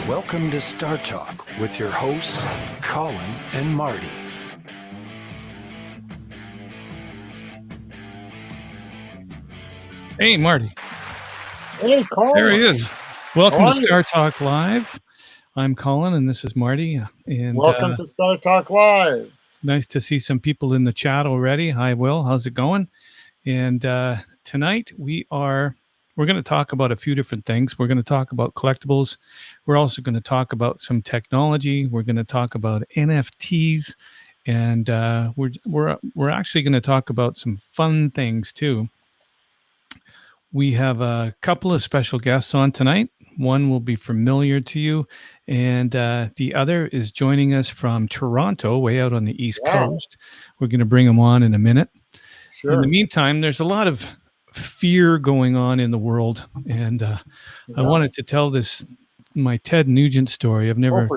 Welcome to Startalk with your hosts, Colin and Marty. Hey, Marty. Hey, Colin. There he is. Welcome to Startalk Live. I'm Colin, and this is Marty. And welcome to Startalk Live. Nice to see some people in the chat already. Hi, Will. How's it going? And tonight we're going to talk about a few different things. We're going to talk about collectibles. We're also going to talk about some technology. We're going to talk about NFTs, and we're actually going to talk about some fun things too. We have a couple of special guests on tonight. One will be familiar to you, and the other is joining us from Toronto, way out on the East Coast. We're going to bring him on in a minute. Sure. In the meantime, there's a lot of fear going on in the world, and I wanted to tell my Ted Nugent story. I've never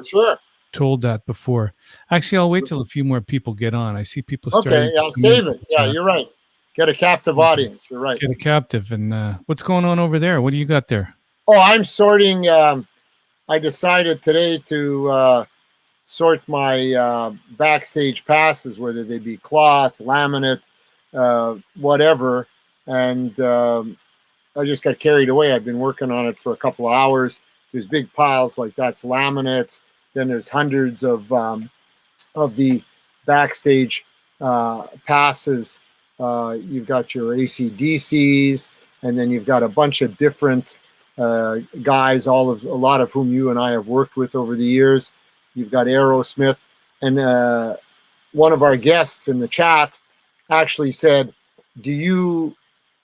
told that before. Actually, I'll wait till a few more people get on. I see people starting. Okay, I'll save it. Yeah, you're right. Get a captive audience. You're right. Get a captive. And what's going on over there? What do you got there? Oh, I'm sorting. I decided today to sort my backstage passes, whether they be cloth, laminate, whatever. And I just got carried away. I've been working on it for a couple of hours. There's big piles like that's laminates. Then there's hundreds of the backstage passes. You've got your AC/DCs, and then you've got a bunch of different guys, a lot of whom you and I have worked with over the years. You've got Aerosmith, and one of our guests in the chat actually said,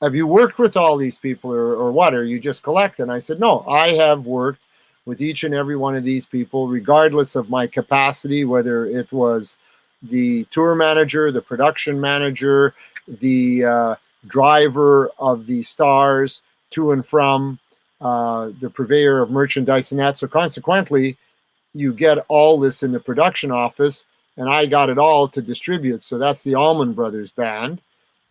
have you worked with all these people or what? Are you just collecting? And I said, no, I have worked with each and every one of these people, regardless of my capacity, whether it was the tour manager, the production manager, the driver of the stars to and from, the purveyor of merchandise and that. So consequently, you get all this in the production office, and I got it all to distribute. So that's the Allman Brothers Band.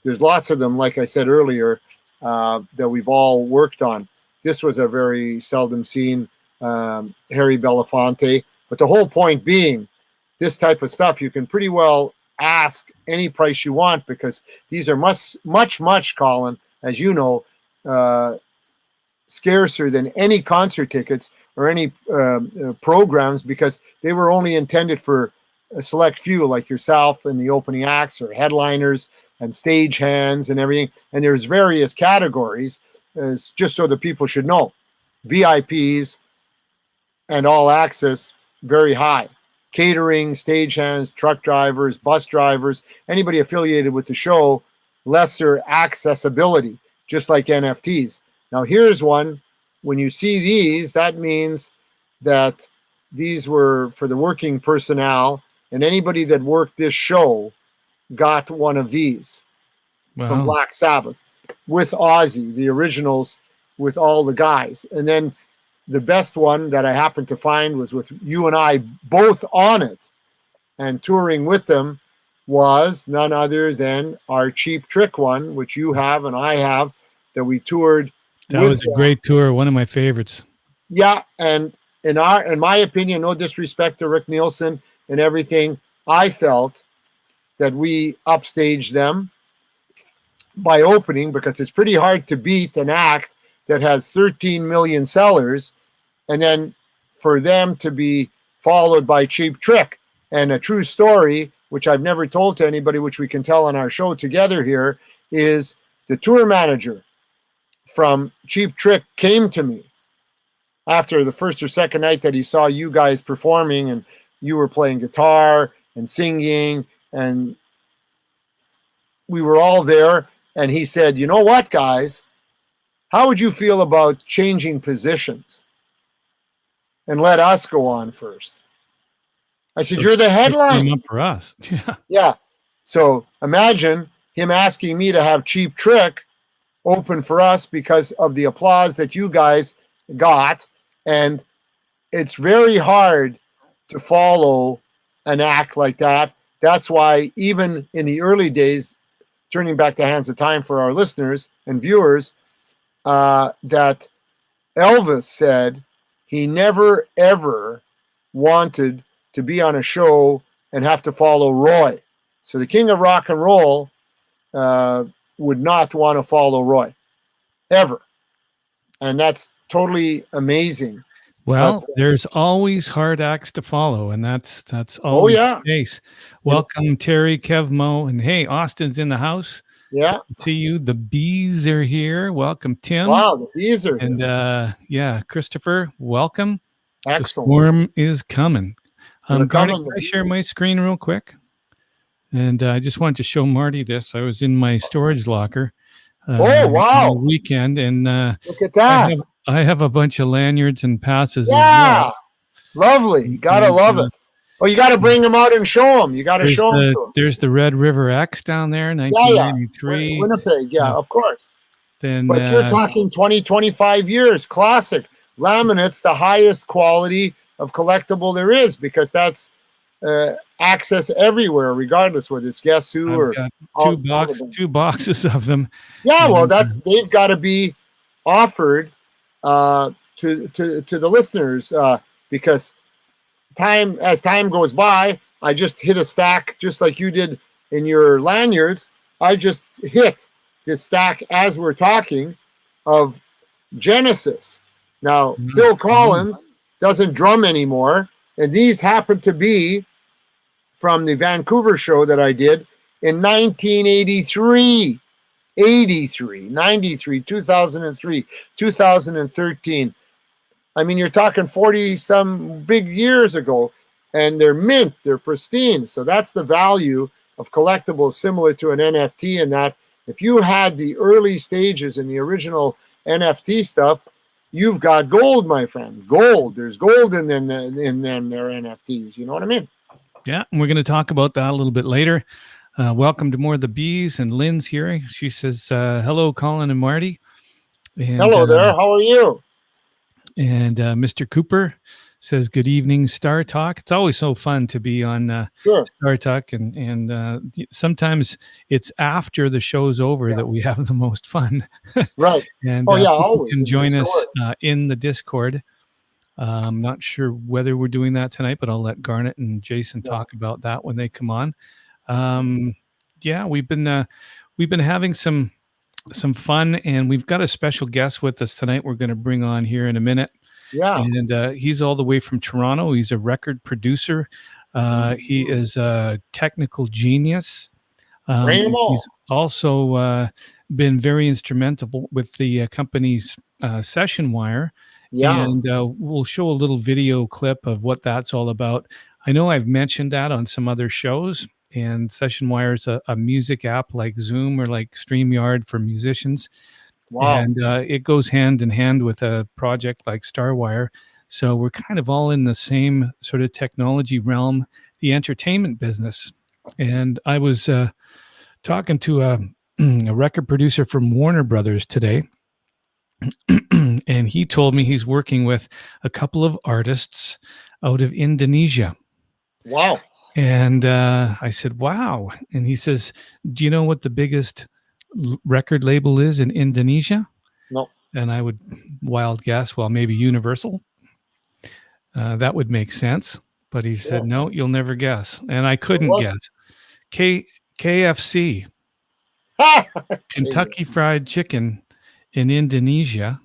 There's lots of them, like I said earlier, that we've all worked on. This was a very seldom seen Harry Belafonte. But the whole point being, this type of stuff, you can pretty well ask any price you want, because these are much, Colin, as you know, scarcer than any concert tickets or any programs, because they were only intended for a select few like yourself and the opening acts or headliners and stage hands and everything. And there's various categories, just so that people should know. VIPs and all access, very high. Catering, stagehands, truck drivers, bus drivers, anybody affiliated with the show, lesser accessibility, just like NFTs. Now here's one. When you see these, that means that these were for the working personnel, and anybody that worked this show got one of these from Black Sabbath with Ozzy, the originals with all the guys. And then the best one that I happened to find was with you and I both on it and touring with them was none other than our Cheap Trick one, which you have and I have, that we toured. That was a great tour, one of my favorites. Yeah, and in my opinion, no disrespect to Rick Nielsen and everything, I felt that we upstaged them by opening, because it's pretty hard to beat an act that has 13 million sellers, and then for them to be followed by Cheap Trick. And a true story, which I've never told to anybody, which we can tell on our show together here, is the tour manager from Cheap Trick came to me after the first or second night that he saw you guys performing, and you were playing guitar and singing, and we were all there. And he said, you know what, guys, how would you feel about changing positions and let us go on first? I said, you're the headline. Up for us. Yeah. So imagine him asking me to have Cheap Trick open for us because of the applause that you guys got. And it's very hard to follow an act like that. That's why even in the early days, turning back the hands of time for our listeners and viewers, that Elvis said he never, ever wanted to be on a show and have to follow Roy. So the king of rock and roll would not want to follow Roy, ever. And that's totally amazing. Well, But, there's always hard acts to follow, and that's always the case. Welcome, Terry, Kev, Mo, and hey, Austin's in the house. Yeah. See you. The bees are here. Welcome, Tim. Wow, the bees are and here. Christopher, welcome. Excellent. The storm is coming. Garnet, coming. can I share my screen real quick? And I just wanted to show Marty this. I was in my storage locker. Oh, wow. On the weekend, and look at that. I have a bunch of lanyards and passes. Yeah, lovely. Gotta love it. Oh, you got to bring them out and show them. You got to show them. There's the Red River X down there, 1993. Yeah. Winnipeg, of course. Then, but you're talking 20, 25 years, classic. Laminate's the highest quality of collectible there is, because that's access everywhere, regardless whether it's Guess Who or two boxes of them. Yeah, well, they've got to be offered to the listeners, because as time goes by, I just hit a stack just like you did in your lanyards. I just hit this stack as we're talking of Genesis. Now, Phil Collins doesn't drum anymore, and these happen to be from the Vancouver show that I did in 1983, 83, 93, 2003, 2013. I mean, you're talking 40-some big years ago, and they're mint, they're pristine. So that's the value of collectibles, similar to an NFT, in that if you had the early stages in the original NFT stuff, you've got gold, my friend. Gold. There's gold in them, their NFTs. You know what I mean? Yeah, and we're going to talk about that a little bit later. Welcome to more of the bees, and Lynn's here. She says, hello, Colin and Marty. And, hello there. How are you? And Mr. Cooper says, good evening, Startalk. It's always so fun to be on Startalk, and sometimes it's after the show's over that we have the most fun. Right. And always. You can join us in the Discord. I'm not sure whether we're doing that tonight, but I'll let Garnet and Jason talk about that when they come on. We've been having some fun, and we've got a special guest with us tonight we're going to bring on here in a minute. Yeah. And he's all the way from Toronto. He's a record producer. He is a technical genius. He's also been very instrumental with the company's SessionWire. Yeah. And we'll show a little video clip of what that's all about. I know I've mentioned that on some other shows, and SessionWire is a music app like Zoom or like StreamYard for musicians. Wow. And it goes hand in hand with a project like Starwire. So we're kind of all in the same sort of technology realm, the entertainment business. And I was talking to a record producer from Warner Brothers today. And he told me he's working with a couple of artists out of Indonesia. Wow. And I said, wow. And he says, do you know what the biggest record label is in Indonesia? No. And I would wild guess, well, maybe Universal. That would make sense. But he said, no, you'll never guess. And I couldn't guess. KFC, Kentucky Fried Chicken in Indonesia.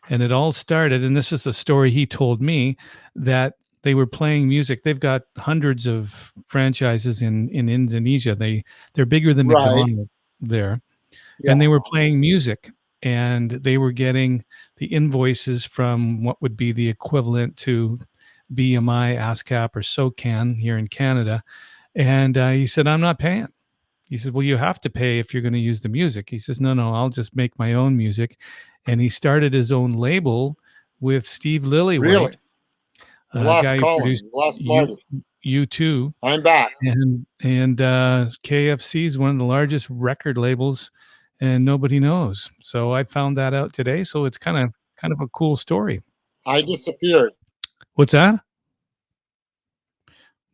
And it all started, and this is a story he told me, that they were playing music. They've got hundreds of franchises in Indonesia. They're bigger than McDonald's there. Yeah. And they were playing music, and they were getting the invoices from what would be the equivalent to BMI, ASCAP, or SOCAN here in Canada. And he said, I'm not paying. He said, well, you have to pay if you're going to use the music. He says, no, I'll just make my own music. And he started his own label with Steve Lillywhite. Really? Lost Colin, lost Marty. U2. I'm back. And KFC is one of the largest record labels, and nobody knows. So I found that out today. So it's kind of a cool story. I disappeared. What's that?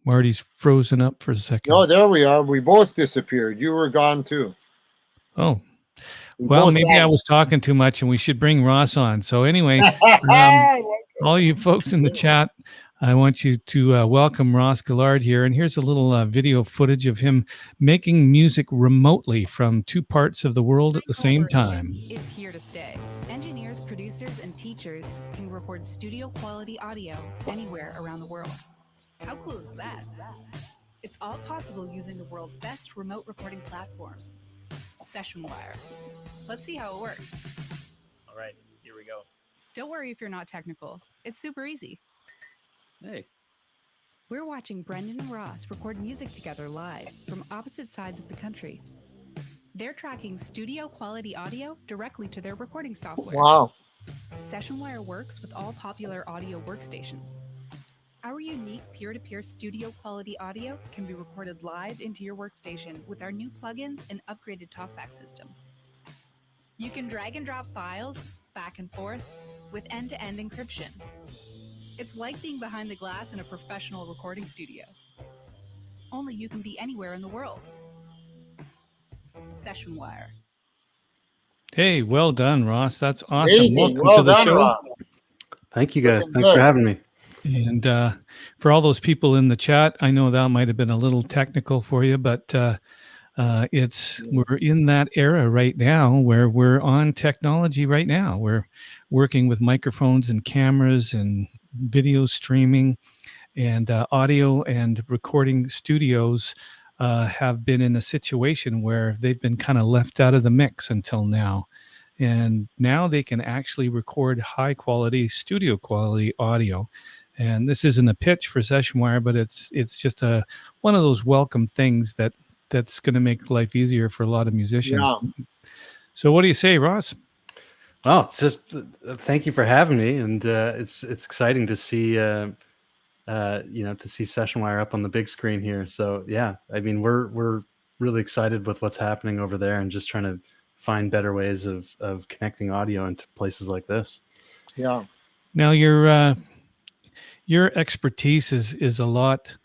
Marty's frozen up for a second. No, there we are. We both disappeared. You were gone too. Oh. Well, maybe I was talking too much, and we should bring Ross on. So anyway, all you folks in the chat, I want you to welcome Ross Gillard here. And here's a little video footage of him making music remotely from two parts of the world at the same time. Is here to stay. Engineers, producers, and teachers can record studio quality audio anywhere around the world. How cool is that? It's all possible using the world's best remote recording platform, SessionWire. Let's see how it works. All right, here we go. Don't worry if you're not technical. It's super easy. Hey. We're watching Brendan and Ross record music together live from opposite sides of the country. They're tracking studio quality audio directly to their recording software. Wow. SessionWire works with all popular audio workstations. Our unique peer-to-peer studio quality audio can be recorded live into your workstation with our new plugins and upgraded talkback system. You can drag and drop files back and forth with end-to-end encryption. It's like being behind the glass in a professional recording studio. Only you can be anywhere in the world. SessionWire. Hey, well done, Ross. That's awesome. Amazing. Welcome Well to the done, show. Ross. Thank you guys. Looking Thanks good. for having me. And for all those people in the chat, I know that might have been a little technical for you, but we're in that era right now where we're on technology right now. We're working with microphones and cameras and video streaming, and audio and recording studios have been in a situation where they've been kind of left out of the mix until now. And now they can actually record high quality, studio quality audio. And this isn't a pitch for SessionWire, but it's just one of those welcome things that's going to make life easier for a lot of musicians. Yeah. So what do you say, Ross? Well, it's just thank you for having me, and it's exciting to see to see SessionWire up on the big screen here. So yeah, I mean we're really excited with what's happening over there, and just trying to find better ways of connecting audio into places like this. Yeah. Now your expertise is a lot.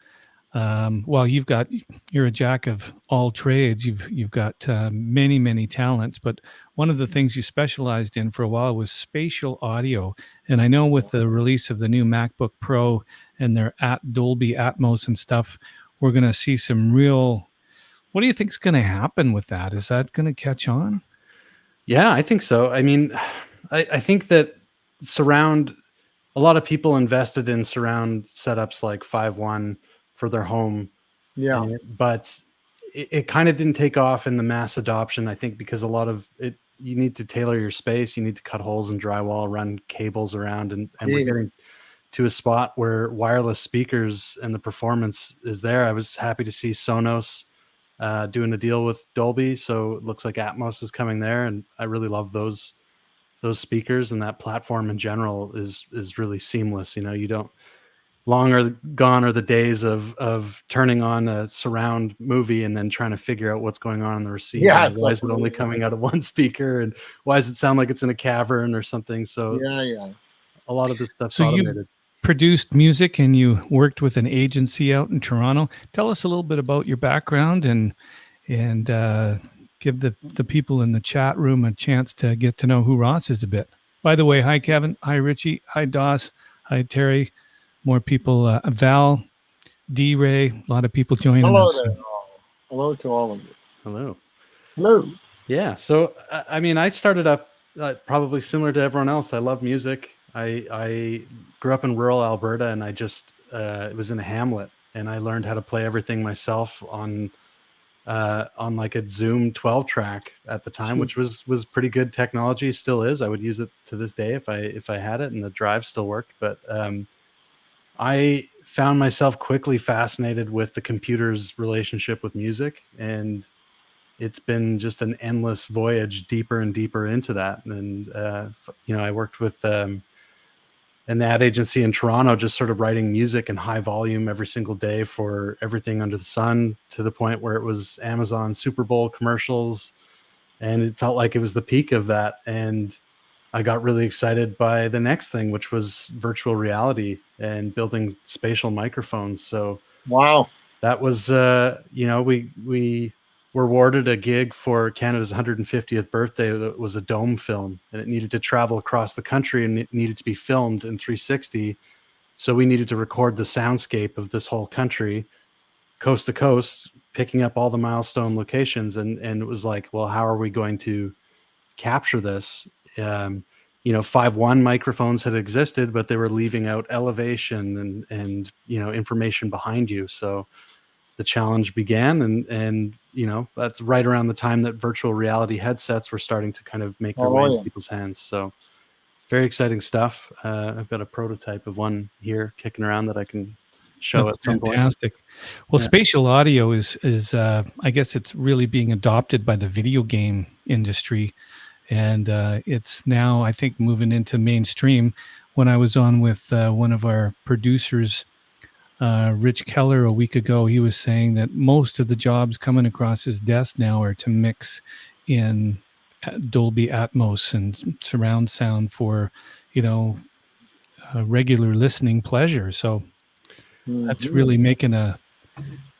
Well, you're a jack of all trades. You've got many talents, but one of the things you specialized in for a while was spatial audio. And I know with the release of the new MacBook Pro and their Dolby Atmos and stuff, we're going to see some real. What do you think is going to happen with that? Is that going to catch on? Yeah, I think so. I mean, I think that a lot of people invested in surround setups like 5.1 for their home. Yeah. But it kind of didn't take off in the mass adoption, I think, because a lot of it, you need to tailor your space. You need to cut holes in drywall, run cables around, and we're getting to a spot where wireless speakers and the performance is there. I was happy to see Sonos doing a deal with Dolby. So it looks like Atmos is coming there. And I really love those speakers, and that platform in general is really seamless. You know, you don't, long are gone are the days of turning on a surround movie and then trying to figure out what's going on in the receiver. Yeah, why is it only coming out of one speaker, and why does it sound like it's in a cavern or something? So yeah. A lot of this stuff's So automated. you produced music and you worked with an agency out in Toronto. Tell us a little bit about your background and give the people in the chat room a chance to get to know who Ross is a bit. By the way, hi Kevin, hi Richie, hi Doss, hi Terry. More people, Val, D-Ray, a lot of people joining us. There. Hello to all of you. Hello. Hello. Yeah. So, I mean, I started up probably similar to everyone else. I love music. I grew up in rural Alberta, and I just it was in a hamlet, and I learned how to play everything myself on like a Zoom 12 track at the time, which was pretty good technology. Still is. I would use it to this day if I had it, and the drive still worked. But I found myself quickly fascinated with the computer's relationship with music, and it's been just an endless voyage deeper and deeper into that. And I worked with an ad agency in Toronto, just sort of writing music in high volume every single day for everything under the sun, to the point where it was Amazon Super Bowl commercials, and it felt like it was the peak of that. And I got really excited by the next thing, which was virtual reality and building spatial microphones. So wow, that was, we were awarded a gig for Canada's 150th birthday that was a dome film, and it needed to travel across the country and it needed to be filmed in 360. So we needed to record the soundscape of this whole country, coast to coast, picking up all the milestone locations. And it was like, well, how are we going to capture this? 5.1 microphones had existed, but they were leaving out elevation and information behind you. So the challenge began, and that's right around the time that virtual reality headsets were starting to kind of make their way into people's hands. So very exciting stuff. I've got a prototype of one here kicking around that I can show at some point. Fantastic. Well, spatial audio is I guess it's really being adopted by the video game industry, and it's now, I think, moving into mainstream. When I was on with one of our producers, Rich Keller, a week ago, he was saying that most of the jobs coming across his desk now are to mix in Dolby Atmos and surround sound for, regular listening pleasure. So that's really making a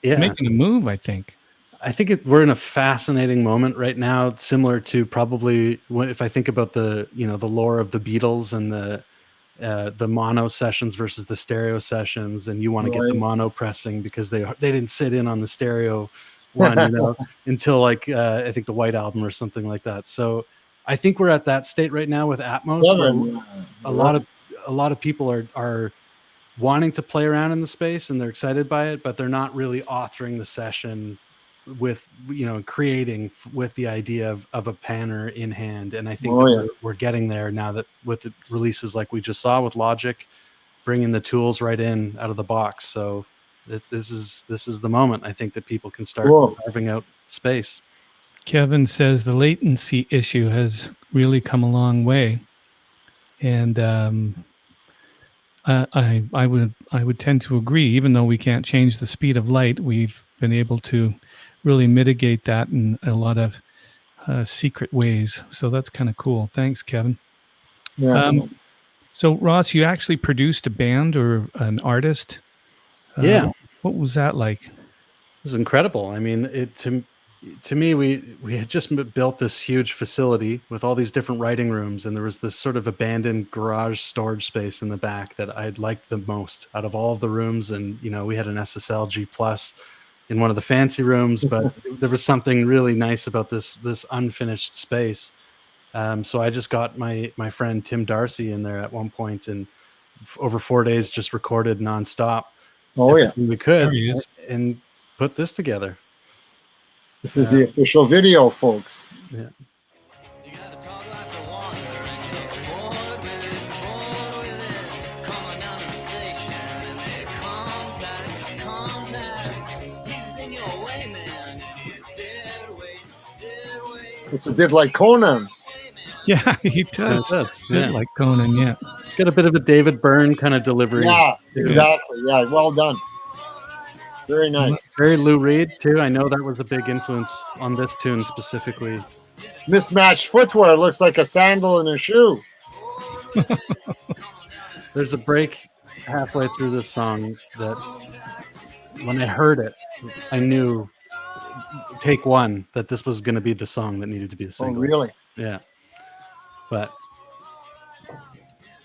move, I think. I think we're in a fascinating moment right now, similar to probably if I think about the lore of the Beatles and the mono sessions versus the stereo sessions, and you want to get the mono pressing because they didn't sit in on the stereo one, until like I think the White Album or something like that. So I think we're at that state right now with Atmos. A lot of people are wanting to play around in the space and they're excited by it, but they're not really authoring the session with creating with the idea of a panner in hand. And I think we're getting there now, that with the releases like we just saw with Logic, bringing the tools right in out of the box. So this is the moment, I think, that people can start carving out space. Kevin says the latency issue has really come a long way, and I would tend to agree. Even though we can't change the speed of light, we've been able to really mitigate that in a lot of secret ways. So that's kind of cool. Thanks, Kevin. Yeah. So Ross, you actually produced a band or an artist. What was that like? It was incredible. I mean, to me, we had just built this huge facility with all these different writing rooms, and there was this sort of abandoned garage storage space in the back that I liked the most out of all of the rooms. And we had an SSL G+ in one of the fancy rooms, but there was something really nice about this unfinished space. So I just got my friend Tim Darcy in there at one point, and over 4 days just recorded nonstop. We could and put this together. This is the official video, folks. Yeah. It's a bit like Conan. Yeah, he does. Like Conan, yeah. It's got a bit of a David Byrne kind of delivery. Yeah, exactly. Yeah, well done. Very nice. Very Lou Reed, too. I know that was a big influence on this tune specifically. Mismatched footwear. Looks like a sandal and a shoe. There's a break halfway through this song that when I heard it, I knew, take one, that this was going to be the song that needed to be a single. Oh, really? Yeah. But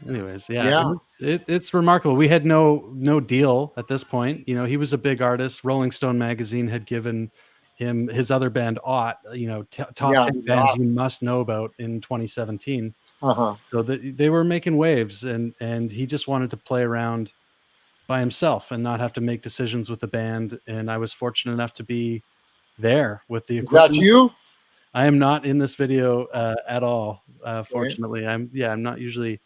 anyways, it's remarkable. We had no deal at this point. He was a big artist. Rolling Stone magazine had given him his other band top 10 bands you must know about in 2017. So they were making waves, and he just wanted to play around by himself and not have to make decisions with the band. And I was fortunate enough to be there with the equipment. Is that you? I am not in this video at all. Fortunately, I'm not usually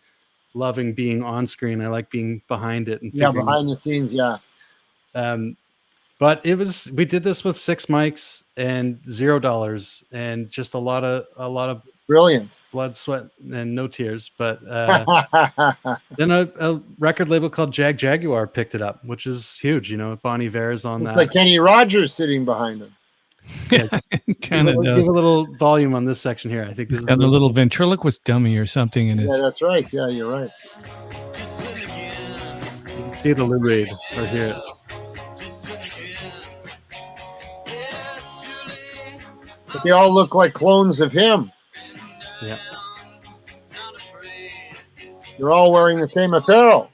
loving being on screen. I like being behind it and behind the scenes. Yeah. But we did this with 6 mics and $0 and just a lot of brilliant blood, sweat, and no tears. But then a record label called Jaguar picked it up, which is huge. Bon Iver's on that. Like Kenny Rogers sitting behind him. Yeah, kind of does. Give a little volume on this section here. I think this is got a little ventriloquist dummy or something in it. Yeah, that's right. Yeah, you're right. You can see the Lou Reed or hear it. But they all look like clones of him. Yeah. They're all wearing the same apparel.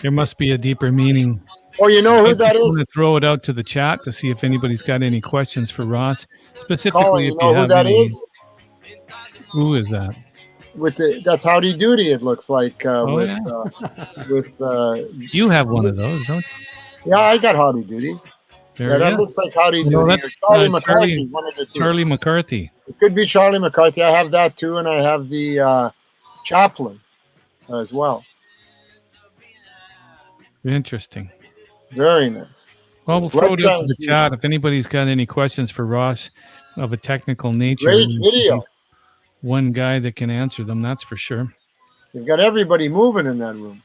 There must be a deeper meaning. Oh, you know who that I'm going to is? throw it out to the chat to see if anybody's got any questions for Ross. Specifically, Colin, if you you know who have that any. is? Who is that? That's Howdy Doody. It looks like Yeah. with You have one of those, don't yeah, I got Howdy Doody. you? Yeah, There that you looks like Howdy Doody. No, Or that's Charlie McCarthy, one of the two. Charlie McCarthy. It could be Charlie McCarthy. I have that too, and I have the Chaplain as well. Interesting. Very nice. Well, we'll throw it out to the chat if anybody's got any questions for Ross of a technical nature. Great video. One guy that can answer them, that's for sure. You've got everybody moving in that room.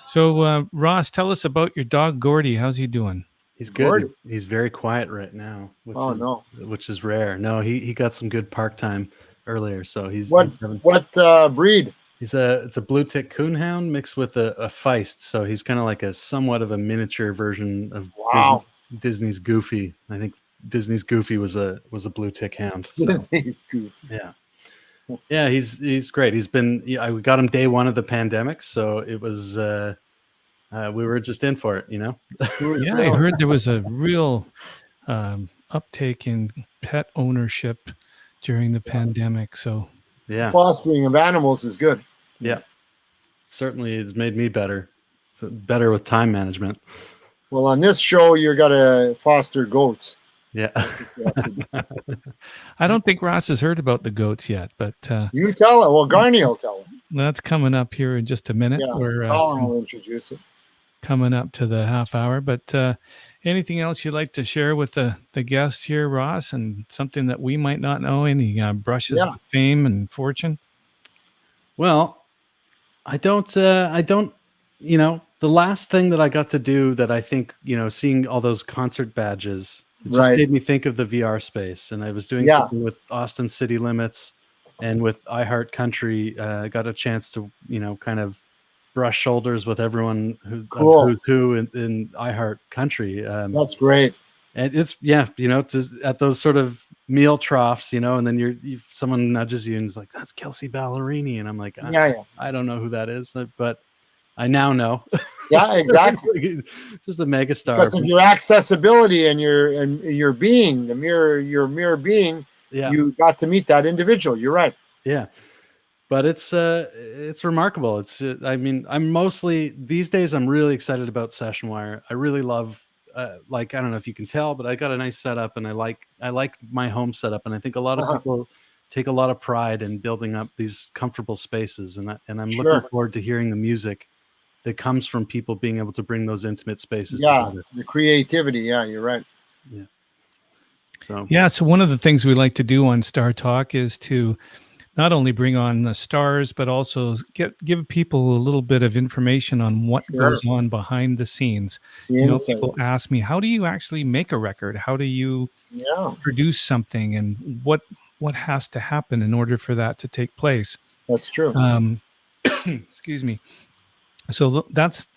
So, Ross, tell us about your dog, Gordy. How's he doing? He's good. He's very quiet right now. Which is rare. No, he got some good park time earlier, so he's what breed? It's a blue tick coonhound mixed with a feist, so he's kind of like a somewhat of a miniature version of Disney's Goofy. I think Disney's Goofy was a blue tick hound. So. Disney's Goofy. Yeah, he's great. We got him day one of the pandemic, so it was we were just in for it, you know. Yeah, I heard there was a real uptake in pet ownership during the pandemic. So fostering of animals is good. Yeah, certainly it's made me better. So better with time management. Well, on this show, you're gonna foster goats. Yeah. I don't think Ross has heard about the goats yet, but you tell him. Well, Garney will tell him. That's coming up here in just a minute. Yeah, Colin will introduce it. Coming up to the half hour, but anything else you'd like to share with the guests here, Ross, and something that we might not know? Any brushes with fame and fortune? Well, I don't, you know, the last thing that I got to do that I think, you know, seeing all those concert badges, it just made me think of the VR space. And I was doing something with Austin City Limits and with iHeart Country. I got a chance to, you know, kind of brush shoulders with everyone who's who in iHeart Country. That's great. And it's, you know, it's at those sort of meal troughs, you know, and then someone nudges you and is like, that's Kelsey Ballerini. And I'm like, I don't know who that is, but I now know. Yeah, exactly. Just a megastar. Because of your accessibility and your being, your mere being, you got to meet that individual. You're right. Yeah. But it's remarkable. I mean, I'm mostly these days, I'm really excited about SessionWire. I really love, like, I don't know if you can tell, but I got a nice setup and I like my home setup. And I think a lot of people take a lot of pride in building up these comfortable spaces. And I'm looking forward to hearing the music that comes from people being able to bring those intimate spaces together. The creativity. Yeah, you're right. Yeah. So one of the things we like to do on Startalk is to not only bring on the stars, but also give people a little bit of information on what goes on behind the scenes. You know, people ask me, how do you actually make a record? How do you produce something? And what has to happen in order for that to take place? That's true. Excuse me. So that's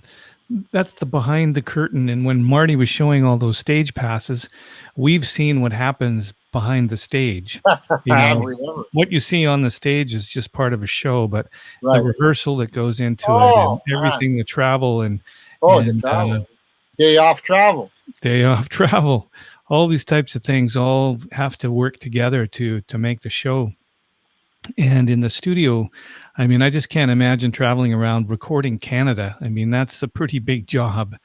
the behind the curtain. And when Marty was showing all those stage passes, we've seen what happens behind the stage. You know, what you see on the stage is just part of a show, but the rehearsal that goes into it, and everything, the travel and day off travel, all these types of things all have to work together to make the show. And in the studio, I mean, I just can't imagine traveling around recording Canada. I mean, that's a pretty big job.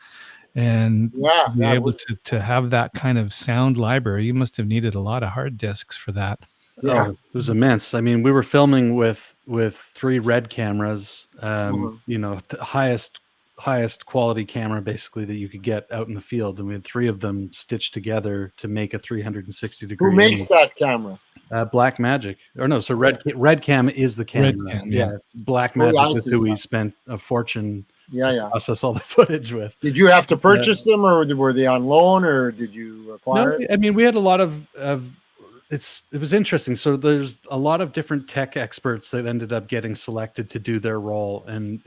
And to be able to have that kind of sound library, you must have needed a lot of hard disks for that. Yeah, it was immense. I mean, we were filming with 3 red cameras, you know, highest quality camera basically that you could get out in the field. And we had 3 of them stitched together to make a 360 degree. Who makes that camera? Black Magic, or no? So red cam is the camera. Black Magic is who we spent a fortune. To process all the footage with. Did you have to purchase them, or were they on loan, or did you acquire? No, I mean, we had a lot of. It was interesting. So there's a lot of different tech experts that ended up getting selected to do their role and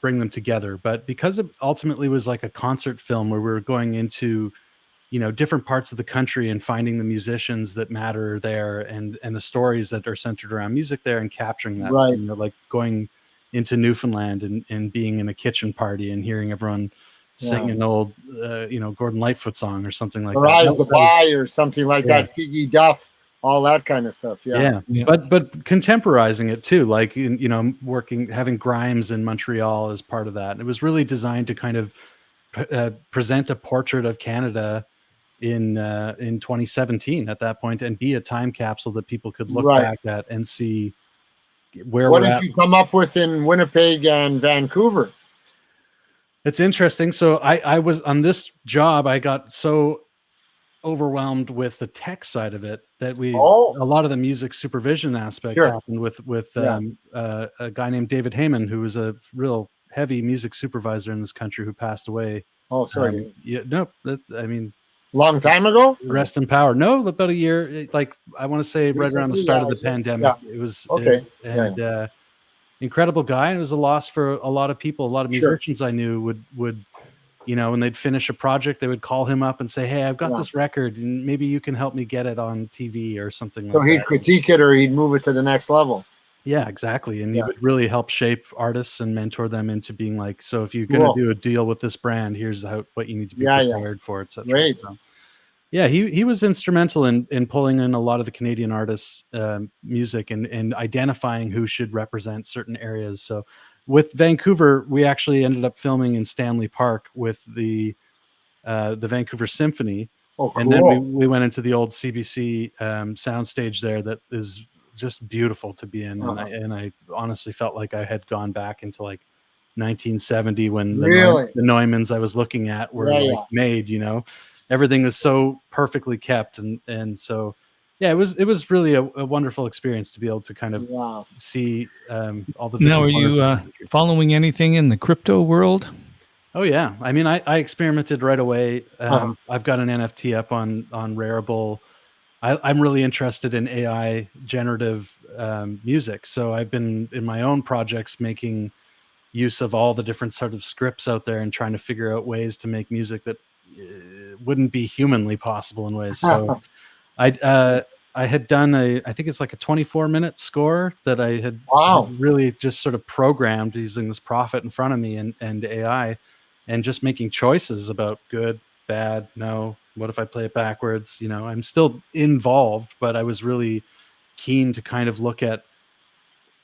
bring them together. But because it ultimately was like a concert film where we were going into different parts of the country and finding the musicians that matter there and the stories that are centered around music there and capturing that. Right. So, like going into Newfoundland and being in a kitchen party and hearing everyone sing an old, Gordon Lightfoot song or something like or that. Eyes the Buy or something like that. Figgy Duff, all that kind of stuff. Yeah. But contemporizing it too, like having Grimes in Montreal as part of that. And it was really designed to kind of present a portrait of Canada in 2017 at that point, and be a time capsule that people could look back at and see where what we're did at. you come up with in Winnipeg and Vancouver? It's interesting. So I was on this job, I got so overwhelmed with the tech side of it that a lot of the music supervision aspect happened with a guy named David Heyman, who was a real heavy music supervisor in this country, who passed away. Oh, sorry. Long time ago. Rest in power. No, about a year. Like I want to say, right around the start of the pandemic. Yeah. It was incredible guy. And it was a loss for a lot of people. A lot of musicians I knew would when they'd finish a project, they would call him up and say, "Hey, I've got this record, and maybe you can help me get it on TV or something like that." So he'd critique it, or he'd move it to the next level. Yeah, exactly. And he would really help shape artists and mentor them into being like, so if you're going to do a deal with this brand, here's what you need to be prepared for, etc. Great. So, he was instrumental in pulling in a lot of the Canadian artists' music and identifying who should represent certain areas. So with Vancouver, we actually ended up filming in Stanley Park with the Vancouver Symphony. Oh, cool. And then we went into the old CBC soundstage there that is just beautiful to be in. And I honestly felt like I had gone back into like 1970 when the Neumanns I was looking at were made, everything was so perfectly kept. And so, it was really a wonderful experience to be able to kind of see all the. Now, are you following anything in the crypto world? Oh yeah. I mean, I experimented right away. I've got an NFT up on Rarible. I'm really interested in AI generative music. So I've been in my own projects making use of all the different sort of scripts out there and trying to figure out ways to make music that wouldn't be humanly possible in ways. So I had done I think it's like a 24-minute score that I had really just sort of programmed using this Prophet in front of me and AI, and just making choices about good, bad, no. What if I play it backwards? I'm still involved, but I was really keen to kind of look at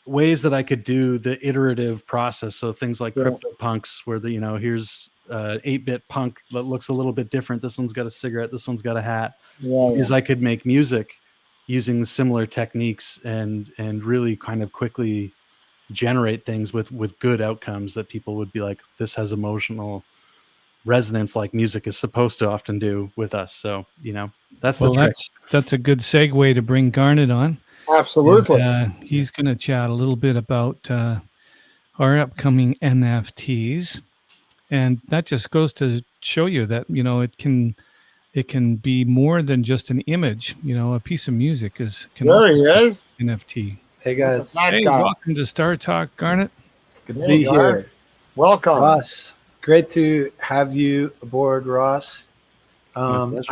ways that I could do the iterative process. So things like CryptoPunks, where here's 8-bit punk that looks a little bit different. This one's got a cigarette. This one's got a hat. Because I could make music using the similar techniques and really kind of quickly generate things with good outcomes that people would be like, this has emotional resonance like music is supposed to often do with us. So, that's the trick. That's a good segue to bring Garnet on. Absolutely. And, he's going to chat a little bit about our upcoming NFTs. And that just goes to show you that, it can be more than just an image. A piece of music can there he is. NFT. Hey guys. Hey, welcome to Startalk, Garnet. Good to be here. Welcome. Ross, great to have you aboard, Ross. My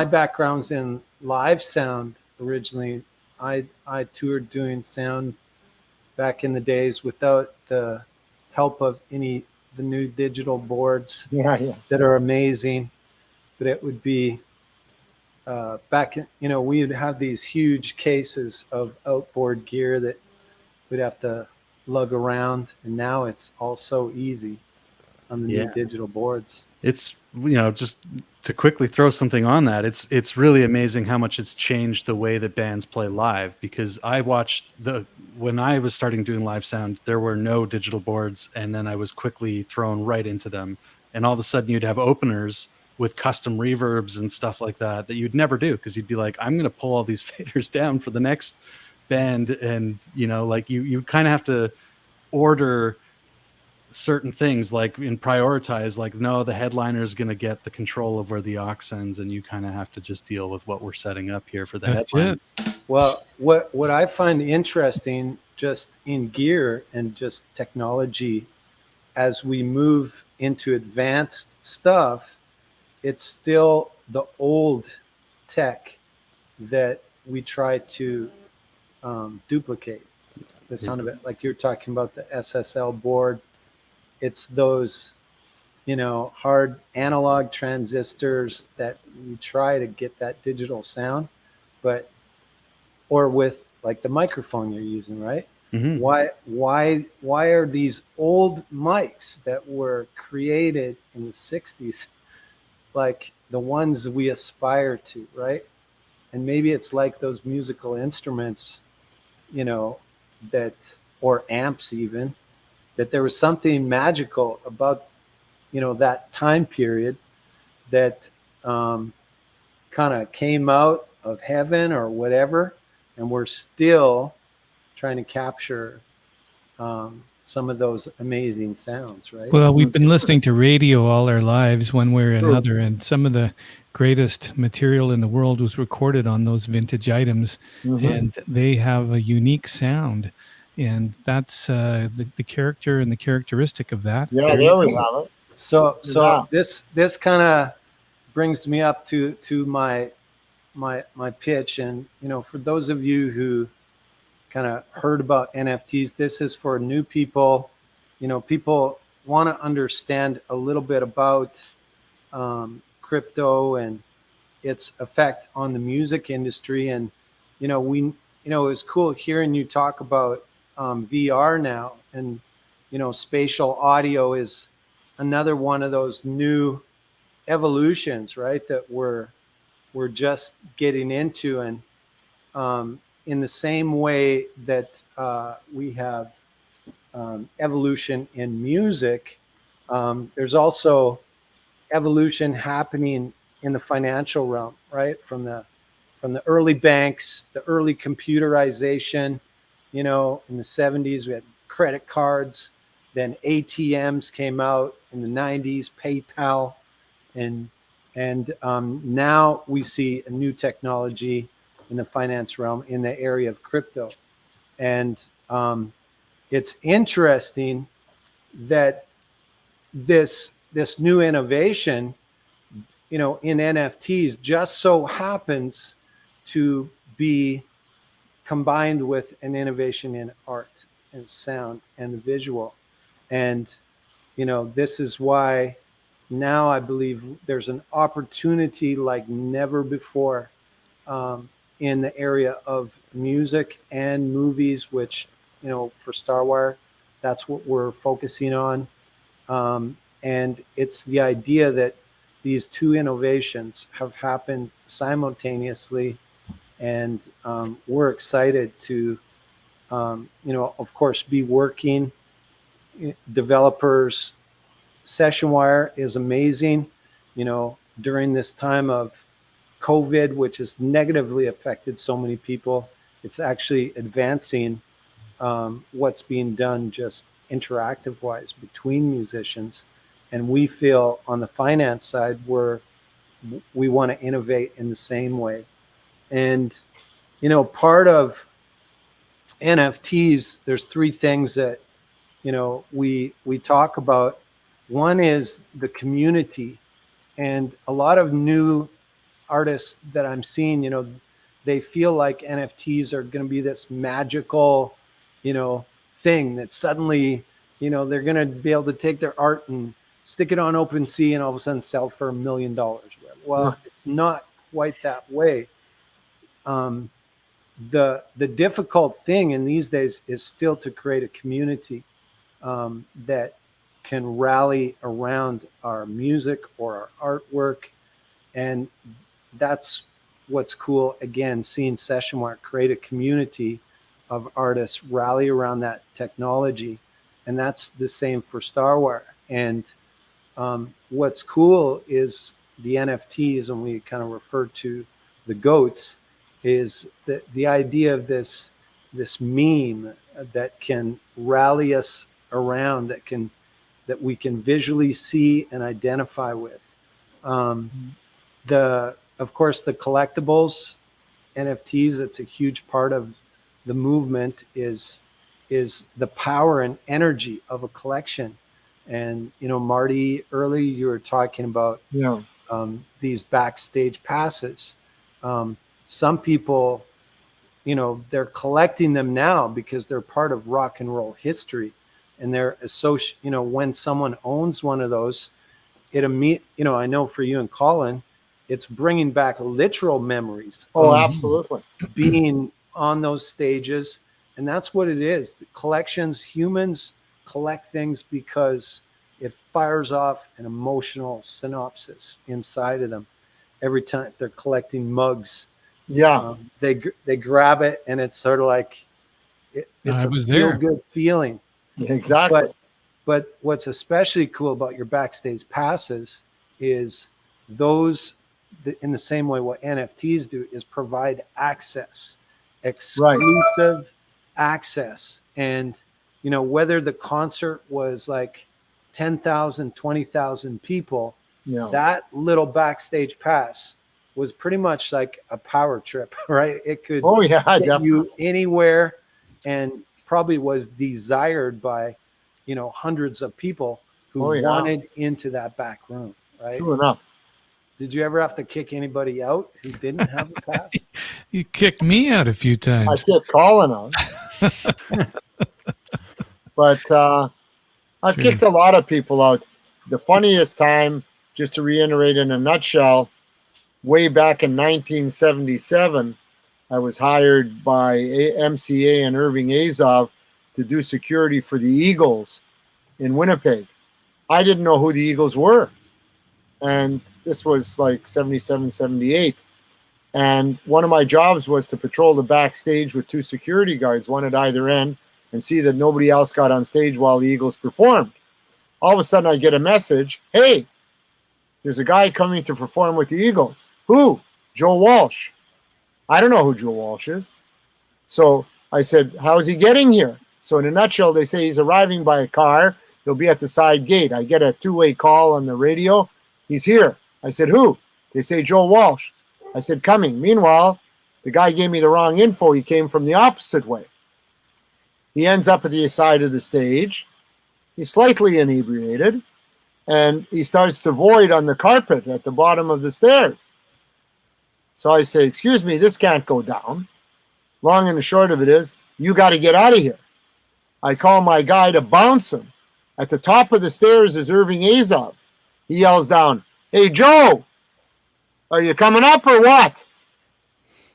background's in live sound originally. I toured doing sound back in the days without the help of the new digital boards that are amazing. But it would be back in, we would have these huge cases of outboard gear that we'd have to lug around, and now it's all so easy on the new digital boards. It's just to quickly throw something on that, it's really amazing how much it's changed the way that bands play live, because I watched when I was starting doing live sound, there were no digital boards, and then I was quickly thrown right into them, and all of a sudden you'd have openers with custom reverbs and stuff like that you'd never do, because you'd be like, I'm going to pull all these faders down for the next band, and you kind of have to order certain things, like and prioritize, like, no, the headliner is going to get the control of where the aux ends, and you kind of have to just deal with what we're setting up here for the headline. Well, what I find interesting just in gear and just technology, as we move into advanced stuff, it's still the old tech that we try to duplicate the sound of it. Like you're talking about the SSL board, it's those, hard analog transistors that we try to get that digital sound, or with like the microphone you're using, right? Mhm. Why are these old mics that were created in the 60s like the ones we aspire to, right? And maybe it's like those musical instruments, that, or amps even, that there was something magical about, that time period that kind of came out of heaven or whatever, and we're still trying to capture some of those amazing sounds, right? Well, we've been listening to radio all our lives, one way or True. another, and some of the greatest material in the world was recorded on those vintage items, and they have a unique sound, and that's the character and the characteristic of that. Yeah, there we have it. So Yeah. this kind of brings me up to my pitch, and for those of you who kind of heard about NFTs, this is for new people. People want to understand a little bit about crypto and its effect on the music industry. And it was cool hearing you talk about VR now, and spatial audio is another one of those new evolutions, right, that we're just getting into. And in the same way that we have evolution in music, there's also evolution happening in the financial realm, right? From the early banks, the early computerization, in the 70s, we had credit cards, then ATMs came out in the 90s, PayPal, and now we see a new technology in the finance realm in the area of crypto. And it's interesting that this new innovation, in NFTs just so happens to be combined with an innovation in art and sound and the visual. And, this is why now I believe there's an opportunity like never before in the area of music and movies, which, for Starwire, that's what we're focusing on. And it's the idea that these two innovations have happened simultaneously. And we're excited to, of course, be working. Developers, SessionWire is amazing, during this time of COVID, which has negatively affected so many people. It's actually advancing what's being done just interactive wise between musicians. And we feel on the finance side, we want to innovate in the same way. And, part of NFTs, there's three things that, we talk about. One is the community, and a lot of new artists that I'm seeing, they feel like NFTs are going to be this magical, thing that suddenly, they're going to be able to take their art and stick it on OpenSea and all of a sudden sell for $1 million. Well, it's not quite that way. The difficult thing in these days is still to create a community that can rally around our music or our artwork. And that's what's cool, again, seeing SessionWire create a community of artists rally around that technology. And that's the same for Starwire. And what's cool is the NFTs, and we kind of refer to the goats, is the idea of this meme that can rally us around, that we can visually see and identify with. Of course, the collectibles, NFTs, it's a huge part of the movement, is the power and energy of a collection. And, Marty, early you were talking about Yeah. these backstage passes. Some people, they're collecting them now because they're part of rock and roll history, and they're when someone owns one of those, I know for you and Colin, it's bringing back literal memories Oh, of absolutely. being on those stages. And that's what it is. The collections, humans collect things because it fires off an emotional synopsis inside of them. Every time, if they're collecting mugs, Yeah. they grab it, and it's sort of like it's I a was feel there. good feeling. Exactly. But what's especially cool about your backstage passes is those, in the same way what NFTs do, is provide access, exclusive access. And, whether the concert was like 10,000, 20,000 people, Yeah. that little backstage pass was pretty much like a power trip, right? It could Oh, yeah, get definitely. you anywhere, and probably was desired by hundreds of people who Oh, yeah. wanted into that back room, right? True enough. Did you ever have to kick anybody out who didn't have a pass? You kicked me out a few I times. kept calling on. But I've Sure. kicked a lot of people out. The funniest time, just to reiterate in a nutshell, way back in 1977, I was hired by MCA and Irving Azov to do security for the Eagles in Winnipeg. I didn't know who the Eagles were. And this was like 77, 78. And one of my jobs was to patrol the backstage with two security guards, one at either end, and see that nobody else got on stage while the Eagles performed. All of a sudden, I get a message, hey, there's a guy coming to perform with the Eagles. Who? Joe Walsh. I don't know who Joe Walsh is. So I said, how's he getting here? So in a nutshell, they say he's arriving by a car. He'll be at the side gate. I get a two-way call on the radio. He's here. I said, who? They say Joe Walsh. I said, coming. Meanwhile, the guy gave me the wrong info. He came from the opposite way. He ends up at the side of the stage. He's slightly inebriated, and he starts to void on the carpet at the bottom of the stairs. So I say, excuse me, this can't go down. Long and the short of it is, you got to get out of here. I call my guy to bounce him. At the top of the stairs is Irving Azov. He yells down, hey, Joe, are you coming up or what?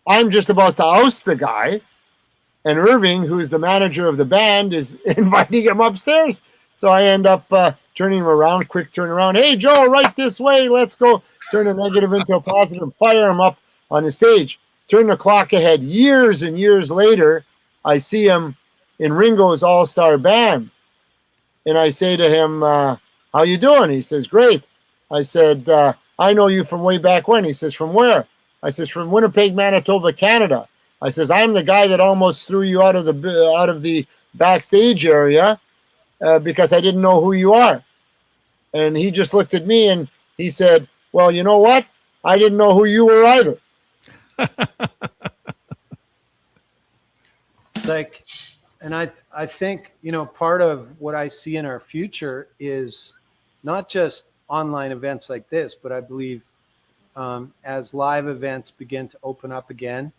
I'm just about to oust the guy. And Irving, who's the manager of the band, is inviting him upstairs. So I end up turning him around, quick turnaround. Hey, Joe, right this way. Let's go. Turn a negative into a positive, fire him up on the stage. Turn the clock ahead. Years and years later, I see him in Ringo's All-Star Band. And I say to him, how you doing? He says, great. I said, I know you from way back when. He says, from where? I says, from Winnipeg, Manitoba, Canada. I says, I'm the guy that almost threw you out of the backstage area because I didn't know who you are. And he just looked at me and he said, well, you know what? I didn't know who you were either. It's like, and I think, part of what I see in our future is not just online events like this, but I believe as live events begin to open up again,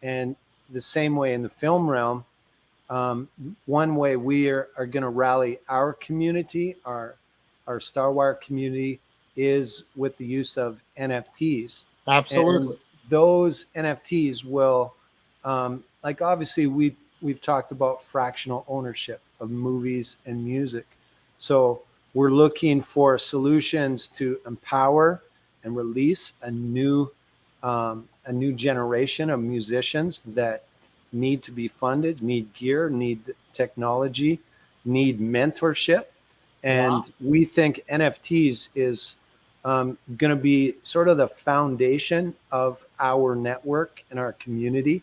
and the same way in the film realm, one way we are going to rally our community, our Starwire community, is with the use of NFTs. Absolutely. And those NFTs will, like obviously we've talked about fractional ownership of movies and music. So we're looking for solutions to empower and release a new generation of musicians that need to be funded, need gear, need technology, need mentorship. And we think NFTs is going to be sort of the foundation of our network and our community.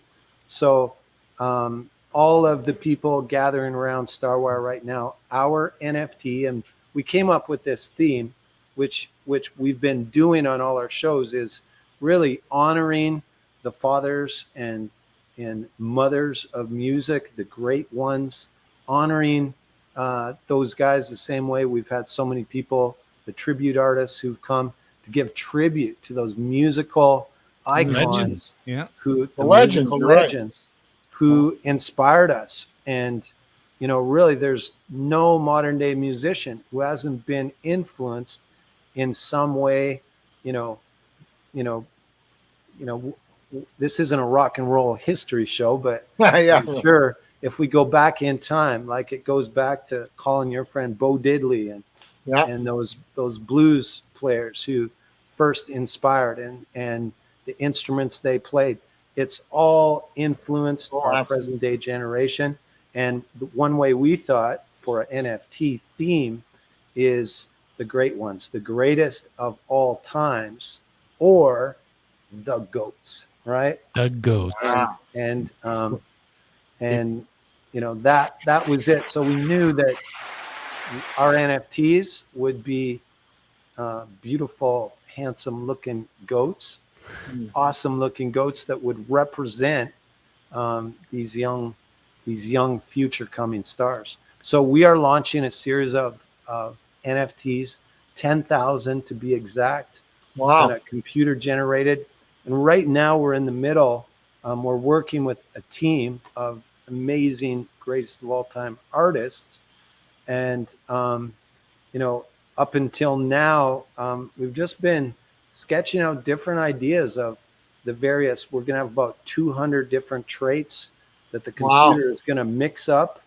So all of the people gathering around Starwire right now, our NFT, and we came up with this theme, which we've been doing on all our shows, is really honoring the fathers and mothers of music, the great ones, honoring those guys the same way. We've had so many people, the tribute artists who've come to give tribute to those musical icons, Legends. Yeah. who The legends, musical you're right. legends who inspired us. And really, there's no modern day musician who hasn't been influenced in some way. This isn't a rock and roll history show, but Yeah. I'm sure if we go back in time, like it goes back to Colin, your friend Bo Diddley, and those blues players who first inspired and the instruments they played, it's all influenced our present day generation. And the one way we thought for an NFT theme is the great ones, the greatest of all times, or the goats, right? The goats. Wow. And that was it. So we knew that our NFTs would be beautiful, handsome looking goats, awesome looking goats that would represent these young future coming stars. So we are launching a series of NFTs, 10,000 to be exact. Wow. That are computer generated. And right now we're in the middle. We're working with a team of amazing, greatest of all time artists. And, up until now, we've just been sketching out different ideas of the various. We're going to have about 200 different traits that the computer is going to mix up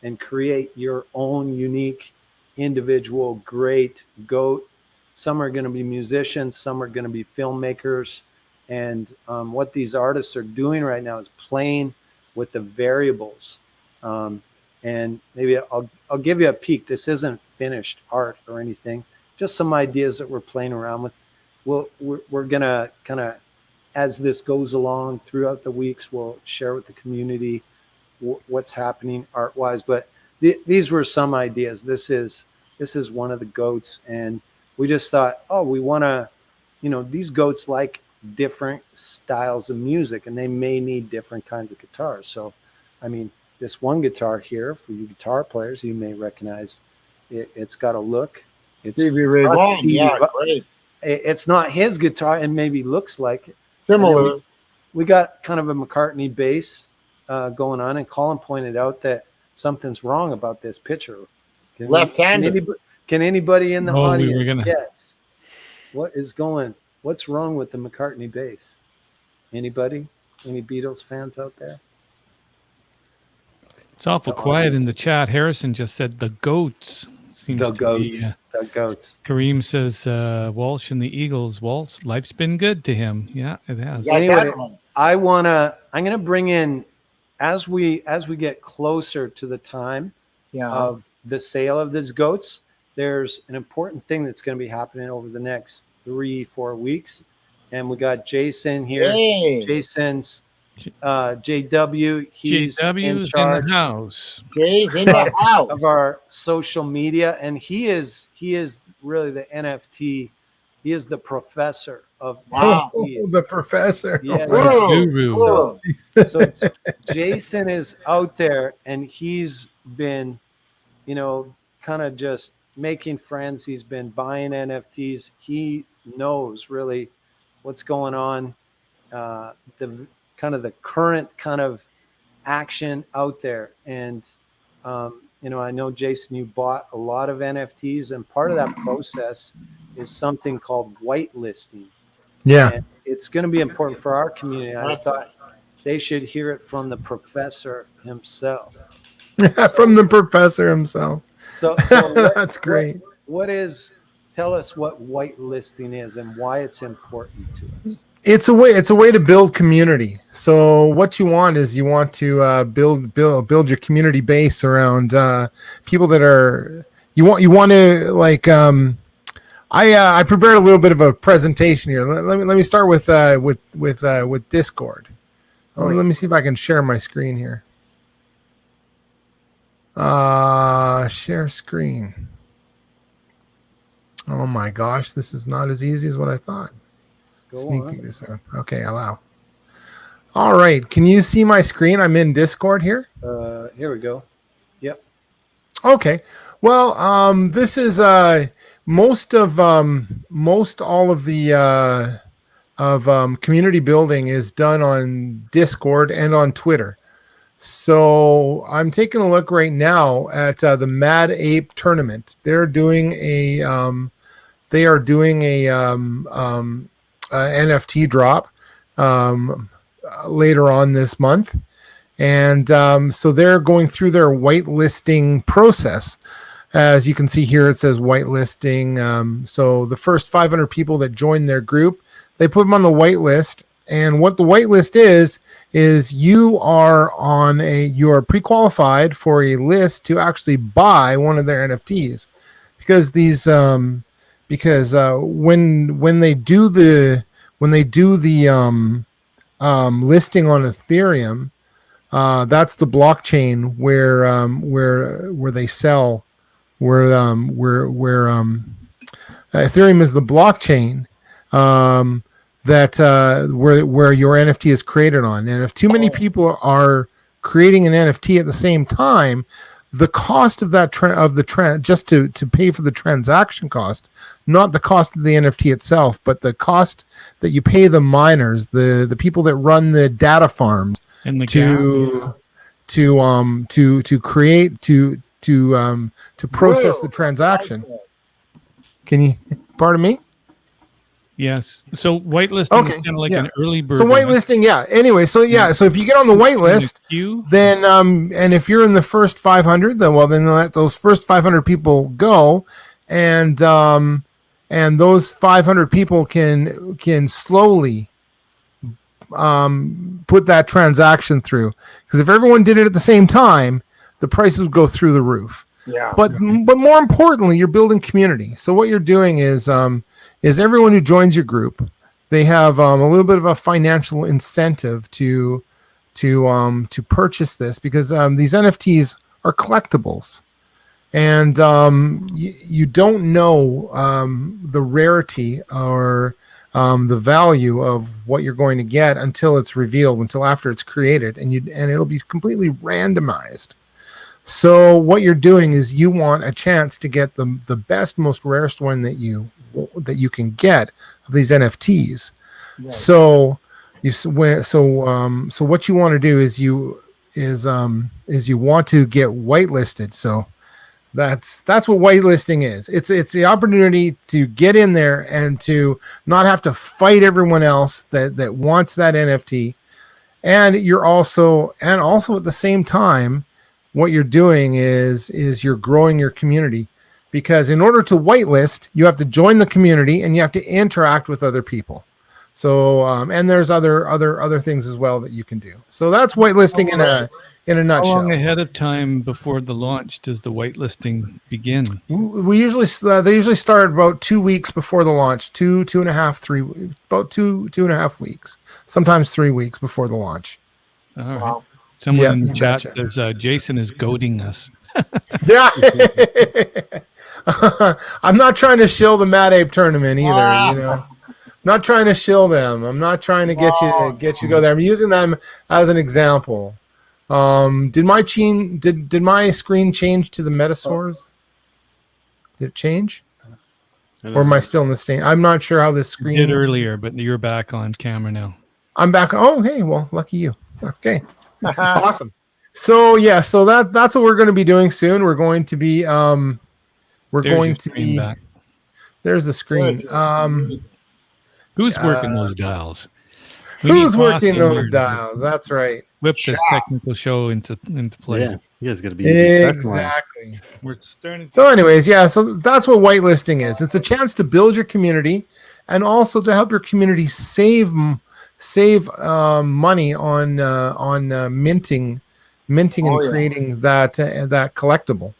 and create your own unique, individual, great goat. Some are going to be musicians, some are going to be filmmakers. And what these artists are doing right now is playing with the variables. And maybe I'll give you a peek. This isn't finished art or anything, just some ideas that we're playing around with. We're going to kind of, as this goes along throughout the weeks, we'll share with the community what's happening art-wise. But these were some ideas. This is one of the goats. And we just thought, we want to, these goats like different styles of music, and they may need different kinds of guitars. So, this one guitar here, for you guitar players, you may recognize it's got a look. It's Stevie Ray Vaughan. Yeah, great. It's not his guitar, and maybe looks like it. Similar. We got kind of a McCartney bass going on, and Colin pointed out that something's wrong about this picture. Left-handed. Can anybody in the audience guess what's wrong with the McCartney bass? Anybody? Any Beatles fans out there? It's awful quiet in the chat. Harrison just said the goats. Seems the to goats. Be, the goats. Kareem says Walsh and the Eagles. Walsh, life's been good to him. Yeah, it has. Anyway, I'm gonna bring in, as we get closer to the time of the sale of these goats, there's an important thing that's going to be happening over the next 3-4 weeks. And we got Jason here. Hey. Jason's JW. He's JW's in charge in the house. Jay's in the house of our social media, and he is really the NFT. He is the professor of NFTs. The professor. Yeah, guru. So Jason is out there, and he's been, kind of just making friends. He's been buying NFTs. He knows really what's going on. The current kind of action out there. And, I know, Jason, you bought a lot of NFTs, and part of that process is something called whitelisting. Yeah. And it's going to be important for our community. I thought they should hear it from the professor himself. From the professor himself. So that's great. Tell us what whitelisting is and why it's important to us. It's a way to build community. So what you want is to build your community base around people that are you want to like. I prepared a little bit of a presentation here. Let me start with Discord. Let me see if I can share my screen here. Share screen. Oh my gosh, this is not as easy as what I thought. Sneaking this out. Okay, allow. All right, can you see my screen? I'm in Discord here. Here we go. Yep. Okay. Well, this is most all of the community building is done on Discord and on Twitter. So I'm taking a look right now at the Mad Ape tournament. They're doing a NFT drop later on this month. And so they're going through their whitelisting process. As you can see here, it says whitelisting. So the first 500 people that join their group, they put them on the whitelist. And what the whitelist is you are pre-qualified for a list to actually buy one of their NFTs, because these when they do the listing on Ethereum. That's the blockchain where they sell, where Ethereum is the blockchain that where your NFT is created on. And if too many people are creating an NFT at the same time, the cost of that just to pay for the transaction cost, not the cost of the NFT itself, but the cost that you pay the miners, the people that run the data farms, And the to process the transaction. Can you pardon me? Yes. So whitelisting Okay, is kind of like yeah. an early bird. So whitelisting, yeah. Anyway, so so if you get on the whitelist, queue. then and if you're in the first 500, then let those first 500 people go, and those 500 people can slowly put that transaction through, because if everyone did it at the same time, the prices would go through the roof. Yeah. But more importantly, you're building community. So what you're doing is everyone who joins your group, they have a little bit of a financial incentive to purchase this, because these NFTs are collectibles, and you don't know the rarity or the value of what you're going to get until it's revealed, until after it's created, and it'll be completely randomized. So what you're doing is you want a chance to get the best, most rarest one that you can get of these NFTs. Right. So what you want to do is you want to get whitelisted. So that's what whitelisting is. It's the opportunity to get in there and to not have to fight everyone else that wants that NFT. And you're also at the same time, what you're doing is you're growing your community, because in order to whitelist, you have to join the community and you have to interact with other people. So and there's other things as well that you can do. So that's whitelisting in a nutshell. How long ahead of time before the launch does the whitelisting begin? We usually they usually start about 2 weeks before the launch, 2.5 weeks, sometimes 3 weeks before the launch. All right. Wow. Someone in the chat says Jason is goading us. Yeah. I'm not trying to shill the Mad Ape tournament either, Not trying to shill them. I'm not trying to get you to go there. I'm using them as an example. Did my screen change to the Metasaurs? Did it change? Or am I still in the state? I'm not sure how this screen did earlier, but you're back on camera now. I'm back. Oh, hey, well, lucky you. Okay. Awesome. So that's what we're going to be doing soon. We're going to be back. There's the screen. Who's working those dials? Who's working those dials? That's right. Whip this technical show into place. Yeah, you guys got to be easy. Exactly. We're starting. So, anyways, so that's what whitelisting is. It's a chance to build your community, and also to help your community save money on minting and creating that collectible.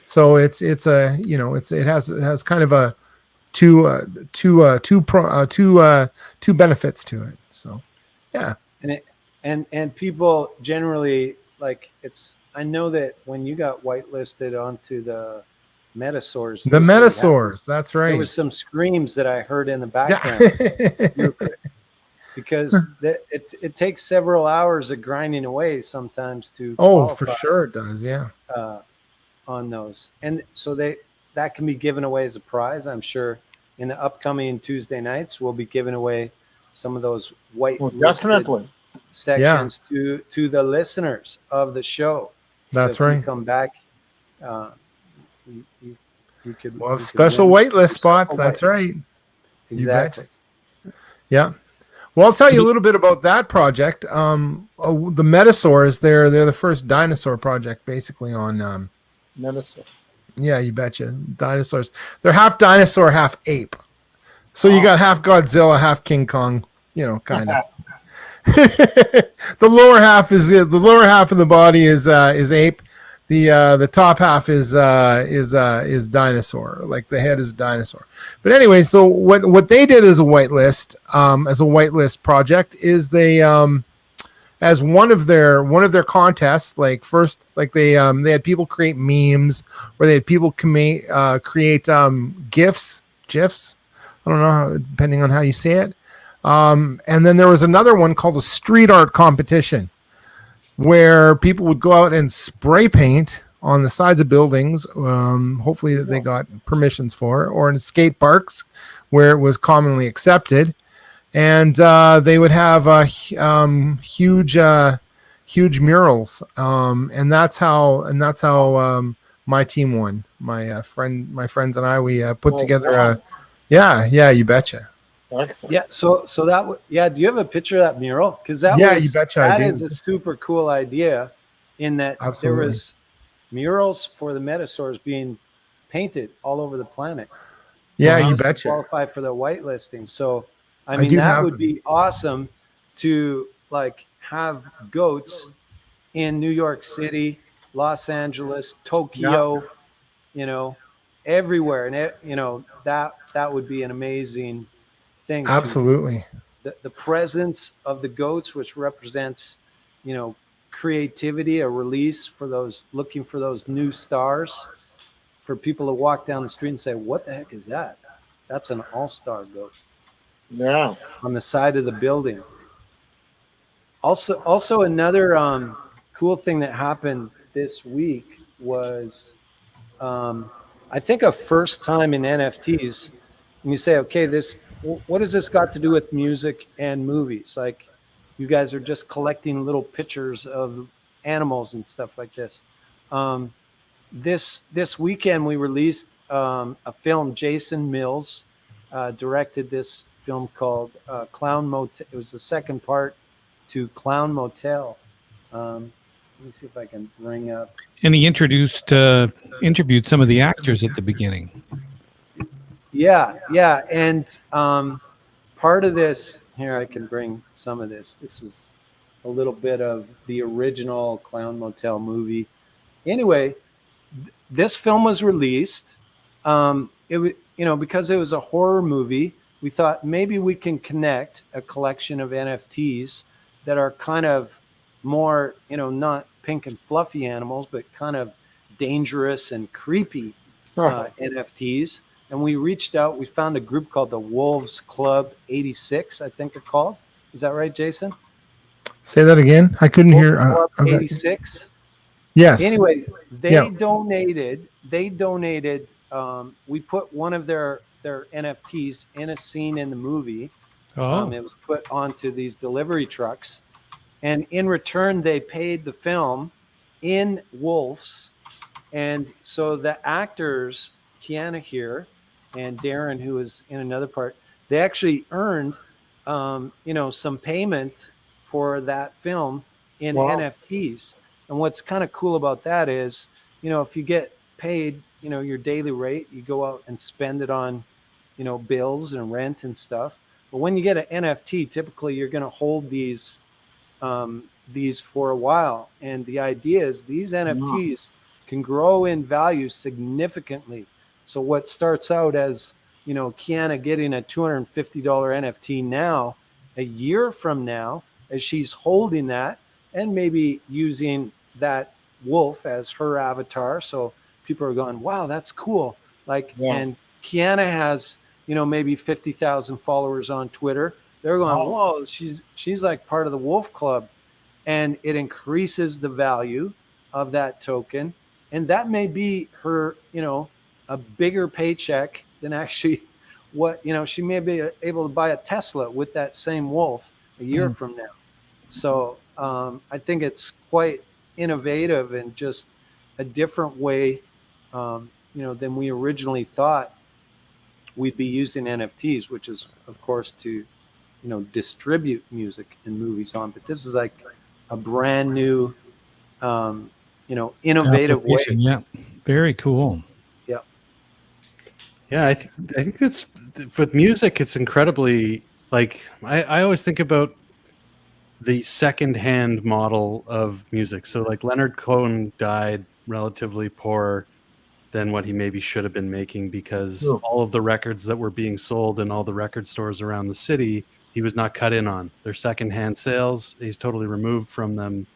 So it has kind of a two benefits to it. So yeah. And people generally, like, I know that when you got whitelisted onto the Metasaurs, that's right. There was some screams that I heard in the background. Because it takes several hours of grinding away sometimes to qualify. For sure it does, yeah. on those, and so that can be given away as a prize. I'm sure in the upcoming Tuesday nights we'll be giving away some of those white Well, definitely. sections to the listeners of the show. That's so if right. you come back, you could. Well, you could special win waitlist some spots. white- That's right. Exactly. Yeah. Well, I'll tell you a little bit about that project. The Metasaurs, they're the first dinosaur project, basically on. Minnesota. Yeah, you betcha. Dinosaurs. They're half dinosaur, half ape. So you got half Godzilla, half King Kong. You know, kind of. The lower half of the body is ape. The top half is dinosaur. Like the head is dinosaur. But anyway, so what they did as a whitelist project is they as one of their contests, like first, like they had people create memes, or they had people create GIFs. I don't know, depending on how you say it. And then there was another one called a street art competition, where people would go out and spray paint on the sides of buildings, hopefully that they got permissions for, or in skate parks where it was commonly accepted. And they would have huge murals, and that's how my team won. My friends and I, we put together yeah, you betcha. Excellent. Yeah. So do you have a picture of that mural? Because you betcha. That is a super cool idea. In that Absolutely. There was murals for the Metasaurs being painted all over the planet. Yeah, you to betcha. Qualify for the whitelisting. So I mean that would be awesome to like have goats in New York City, Los Angeles, Tokyo, everywhere, and that would be an amazing thing. Absolutely. The presence of the goats, which represents, creativity, a release for those looking for those new stars, for people to walk down the street and say, "What the heck is that? That's an Allstar Goat." Yeah. On the side of the building. Also another cool thing that happened this week was, I think, a first time in NFTs. And you say, okay, what has this got to do with music and movies? Like, you guys are just collecting little pictures of animals and stuff like this. This weekend we released a film. Jason Mills directed this film called Clown Motel. It was the second part to Clown Motel. Let me see if I can bring up. And he interviewed some of the actors at the beginning. Yeah, and part of this here, I can bring some of this. This was a little bit of the original Clown Motel movie. Anyway, this film was released. Because it was a horror movie, we thought maybe we can connect a collection of NFTs that are kind of more, not pink and fluffy animals, but kind of dangerous and creepy NFTs. And we reached out. We found a group called the Wolves Club 86, I think they're called. Is that right, Jason? Say that again. I couldn't hear. Club 86. Yes. Anyway, they donated. We put one of their NFTs in a scene in the movie. It was put onto these delivery trucks, and in return, they paid the film in wolves. And so the actors, Kiana here and Darren, who was in another part, they actually earned, some payment for that film in NFTs. And what's kind of cool about that is, if you get paid, your daily rate, you go out and spend it on, bills and rent and stuff. But when you get an NFT, typically you're going to hold these for a while. And the idea is these NFTs can grow in value significantly. So what starts out as, Kiana getting a $250 NFT now, a year from now, as she's holding that and maybe using that wolf as her avatar. So people are going, wow, that's cool. And Kiana has, maybe 50,000 followers on Twitter. They're going, whoa, she's like part of the Wolf Club. And it increases the value of that token. and that may be her, a bigger paycheck than actually what, she may be able to buy a Tesla with that same wolf a year from now. So I think it's quite innovative and just a different way, than we originally thought we'd be using NFTs, which is, of course, to, distribute music and movies on. But this is like a brand new, innovative way. Yeah, very cool. Yeah. Yeah, I think that's with music. It's incredibly like I always think about the secondhand model of music. So like Leonard Cohen died relatively poor than what he maybe should have been making because all of the records that were being sold in all the record stores around the city, he was not cut in on. They're secondhand sales. He's totally removed from them,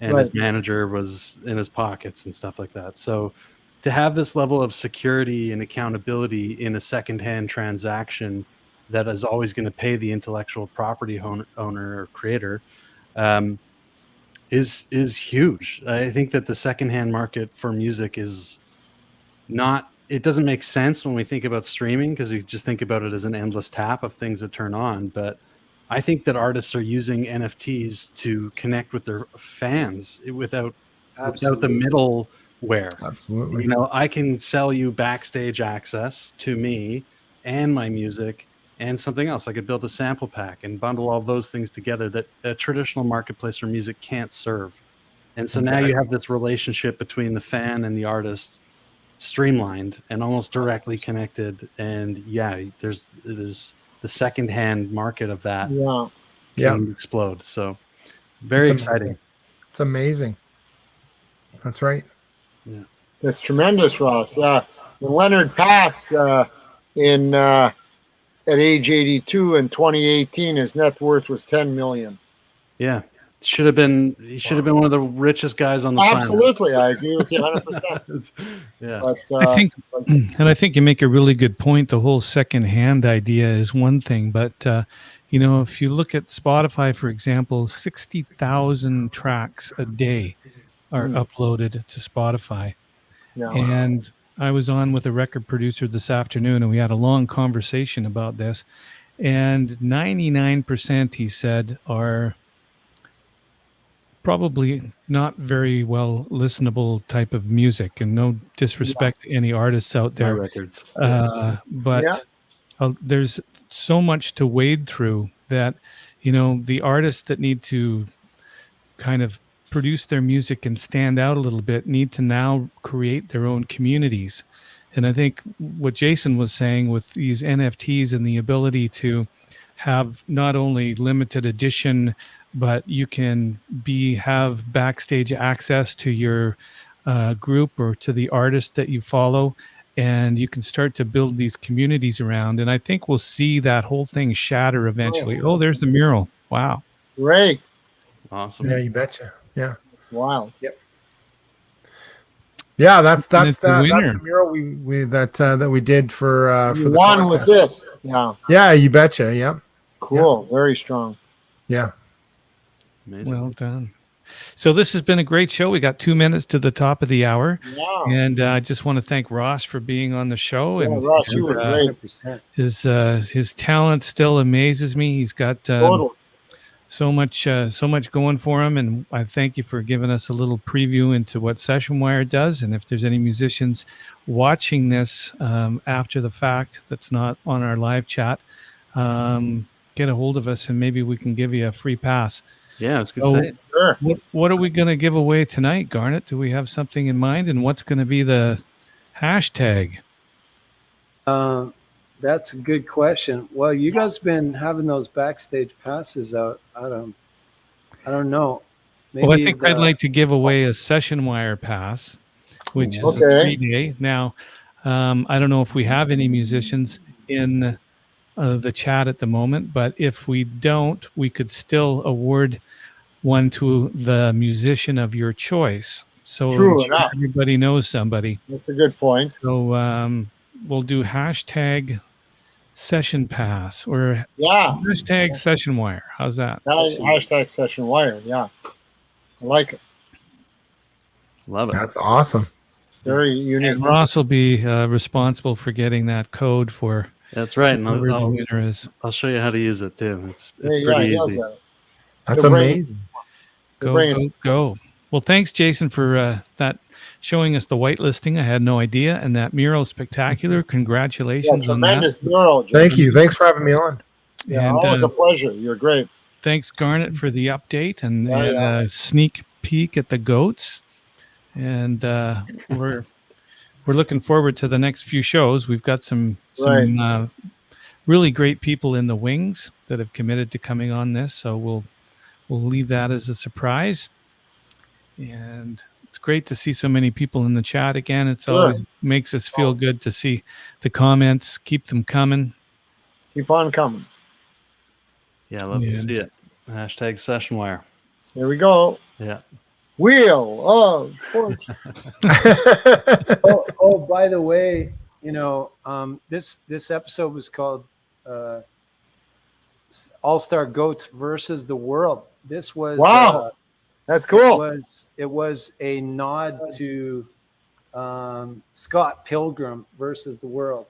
and his manager was in his pockets and stuff like that. So to have this level of security and accountability in a secondhand transaction that is always going to pay the intellectual property owner or creator is huge. I think that the secondhand market for music is not, it doesn't make sense when we think about streaming because we just think about it as an endless tap of things that turn on. But I think that artists are using NFTs to connect with their fans without the middleware. Absolutely. I can sell you backstage access to me and my music and something else. I could build a sample pack and bundle all those things together that a traditional marketplace for music can't serve. And so now you have this relationship between the fan and the artist streamlined and almost directly connected. And there's the secondhand market of that can explode. So very exciting. It's amazing. That's right. Yeah, that's tremendous, Ross. When Leonard passed at age 82 in 2018, his net worth was 10 million. Yeah. He should have been one of the richest guys on the planet. Absolutely. I agree with you 100%. Yeah. But, I think you make a really good point. The whole secondhand idea is one thing, but if you look at Spotify, for example, 60,000 tracks a day are uploaded to Spotify. Yeah. And I was on with a record producer this afternoon, and we had a long conversation about this. And 99%, he said, are probably not very well listenable type of music. And no disrespect to any artists out there. My records. But there's so much to wade through that, the artists that need to kind of produce their music and stand out a little bit need to now create their own communities. And I think what Jason was saying with these NFTs and the ability to have not only limited edition, but you can have backstage access to your group or to the artist that you follow, and you can start to build these communities around. And I think we'll see that whole thing shatter eventually. Oh, there's the mural. Wow. Great. Awesome. Yeah, you betcha. Yeah. Wow. Yep. Yeah, that's the mural that we did for the one contest. with this. Yeah. Yeah, you betcha. Yeah. Cool. Yeah. Very strong. Yeah. Amazing. Well done. So this has been a great show. We got 2 minutes to the top of the hour. Yeah. And I just want to thank Ross for being on the show. Yeah, and Ross, you were great. His talent still amazes me. He's got Totally. so much going for him, and I thank you for giving us a little preview into what SessionWire does. And if there's any musicians watching this after the fact that's not on our live chat, get a hold of us and maybe we can give you a free pass. Yeah, it's good to say. Sure. What are we going to give away tonight, Garnet? Do we have something in mind, and what's going to be the hashtag? That's a good question. Well, you guys been having those backstage passes out. I don't know. Well, I think I'd like to give away a SessionWire pass, which is a 3-day. Now, I don't know if we have any musicians in the chat at the moment, but if we don't, we could still award one to the musician of your choice. So everybody knows somebody. That's a good point. So we'll do hashtag session pass or hashtag SessionWire. How's that? Hashtag SessionWire. Yeah. I like it. Love it. That's awesome. Very unique. And Ross will be responsible for getting that code for That's right. And whoever the I'll, winner is. I'll show you how to use it too. It's Yeah, pretty he does easy. that. That's He'll bring it. amazing. He'll Go, bring go, it. go. Well, thanks, Jason, for that showing us the whitelisting. I had no idea. And that mural spectacular. Yeah, Congratulations on that. tremendous mural. Jim. Thank you. Thanks for having me on. Yeah, And always a pleasure. You're great. thanks, Garnet, for the update and, Yeah, and yeah. a sneak peek at the goats. And we're looking forward to the next few shows. We've got some really great people in the wings that have committed to coming on this. So we'll leave that as a surprise. And it's great to see so many people in the chat again. It's always makes us feel good to see the comments. Keep them coming. Keep on coming. Yeah, I love to see it. Hashtag SessionWire. Here we go. Yeah. Wheel of Fortune. Oh, by the way, this episode was called All-Star Goats versus the World. This was Wow. That's cool. It was a nod to Scott Pilgrim versus the World.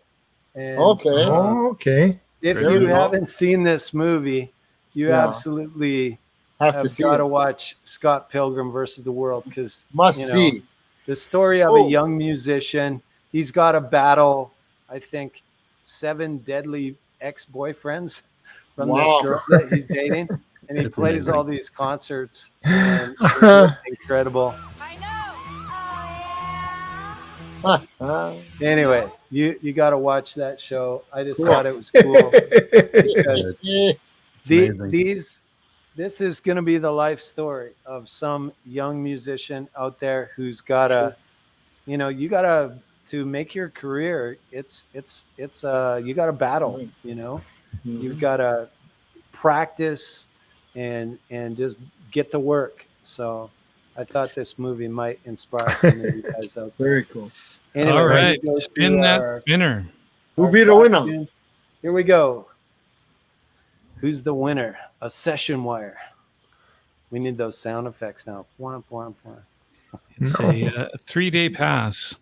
And Okay. if There we you go. haven't seen this movie, you absolutely have to have see got to it. watch Scott Pilgrim versus the World, because Must see. the story of a young musician. He's got to battle, I think, 7 deadly ex-boyfriends from this girl that he's dating, and he plays all these concerts. And it's incredible. Anyway, you got to watch that show. I just thought it was cool. Because this is going to be the life story of some young musician out there who's got to, you got to make your career. It's you got to battle, you've got to practice and just get to work. So I thought this movie might inspire some of you guys out there. Very cool. Anyway, All right. let's go Spin through that spinner. Who be the winner? Here we go. Who's the winner? A session wire. We need those sound effects now. Womp, womp, womp. It's a 3-day pass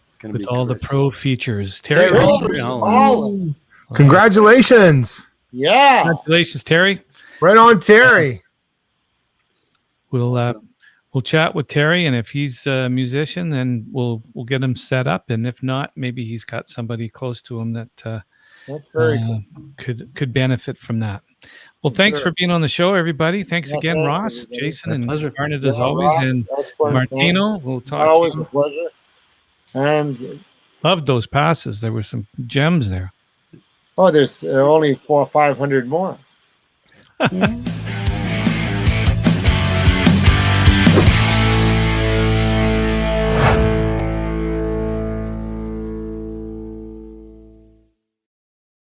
It's gonna with be all the Chris. pro features. Terry, Colin. Congratulations. Yeah. congratulations, Terry. Right on, Terry. We'll chat with Terry, and if he's a musician, then we'll get him set up. And if not, maybe he's got somebody close to him that That's very cool. could benefit from that. Well, thanks for being on the show, everybody. Thanks again, thanks, Ross, everybody. Jason, My and pleasure. Garnet as Yeah, always, Ross, and excellent. Martino. We'll talk Always to a you. pleasure. And Loved those passes. There were some gems there. there's only 400 or 500 more.